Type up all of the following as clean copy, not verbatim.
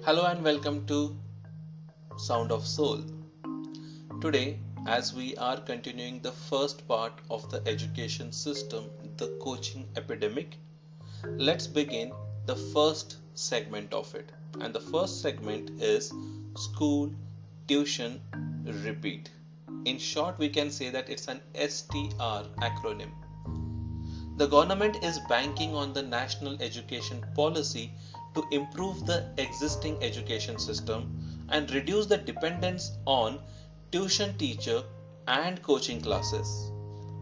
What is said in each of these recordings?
Hello and welcome to Sound of Soul. Today, as we are continuing the first part of the education system, the coaching epidemic, let's begin the first segment of it. And the first segment is school, tuition, repeat. In short, we can say that it's an STR acronym. The government is banking on the national education policy to improve the existing education system and reduce the dependence on tuition teacher and coaching classes.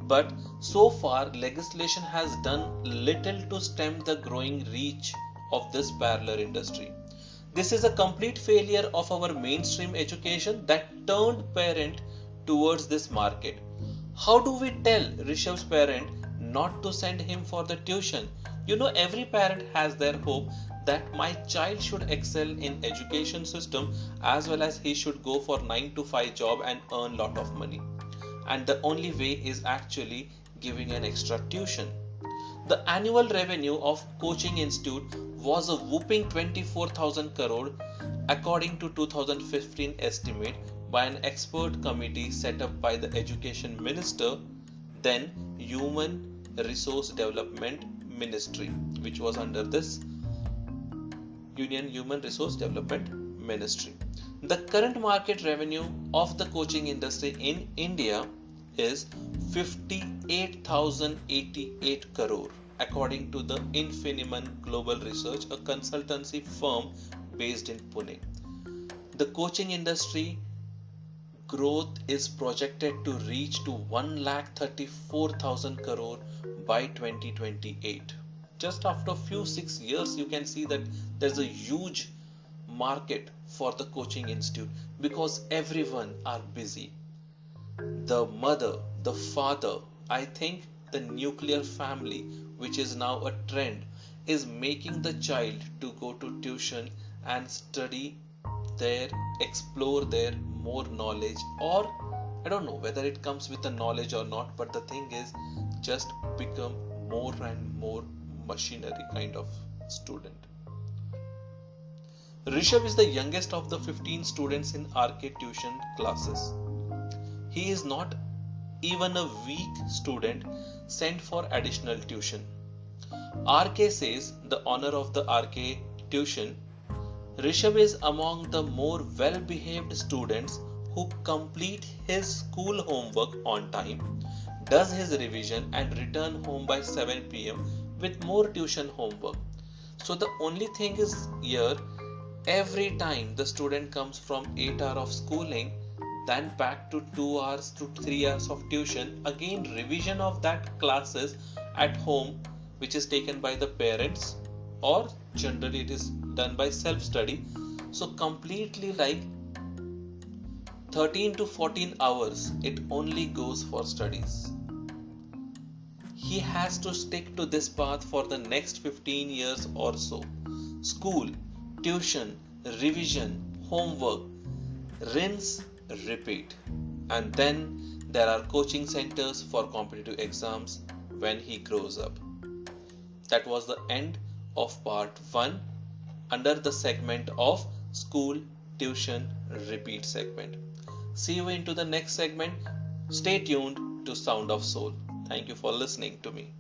But so far, legislation has done little to stem the growing reach of this parallel industry. This is a complete failure of our mainstream education that turned parent towards this market. How do we tell Rishabh's parent not to send him for the tuition? Every parent has their hope that my child should excel in education system as well as he should go for 9 to 5 job and earn lot of money. And the only way is actually giving an extra tuition. The annual revenue of coaching institute was a whopping 24,000 crore according to 2015 estimate by an expert committee set up by the education minister, then Human Resource Development Ministry, which was under this Union Human Resource Development Ministry. The current market revenue of the coaching industry in India is 58,088 crore according to the Infinium Global Research, a consultancy firm based in Pune. The coaching industry growth is projected to reach to 1,34,000 crore by 2028. Just after a few 6 years, you can see that there's a huge market for the coaching institute because everyone are busy. The mother, the father, I think the nuclear family, which is now a trend, is making the child to go to tuition and study there, explore there more knowledge, or I don't know whether it comes with the knowledge or not, but the thing is just become more and more machinery kind of student. Rishabh is the youngest of the 15 students in RK tuition classes. He is not even a weak student sent for additional tuition. RK says, the owner of the RK tuition, Rishabh is among the more well-behaved students who complete his school homework on time, does his revision and return home by 7 p.m. with more tuition homework. So the only thing is here, every time the student comes from 8 hours of schooling, then back to 2 hours to 3 hours of tuition, again revision of that classes at home, which is taken by the parents, or generally it is done by self-study. So completely like 13 to 14 hours it only goes for studies. He has to stick to this path for the next 15 years or so. School, tuition, revision, homework, rinse, repeat. And then there are coaching centers for competitive exams when he grows up. That was the end of part 1 under the segment of school, tuition, repeat segment. See you into the next segment. Stay tuned to Sound of Soul. Thank you for listening to me.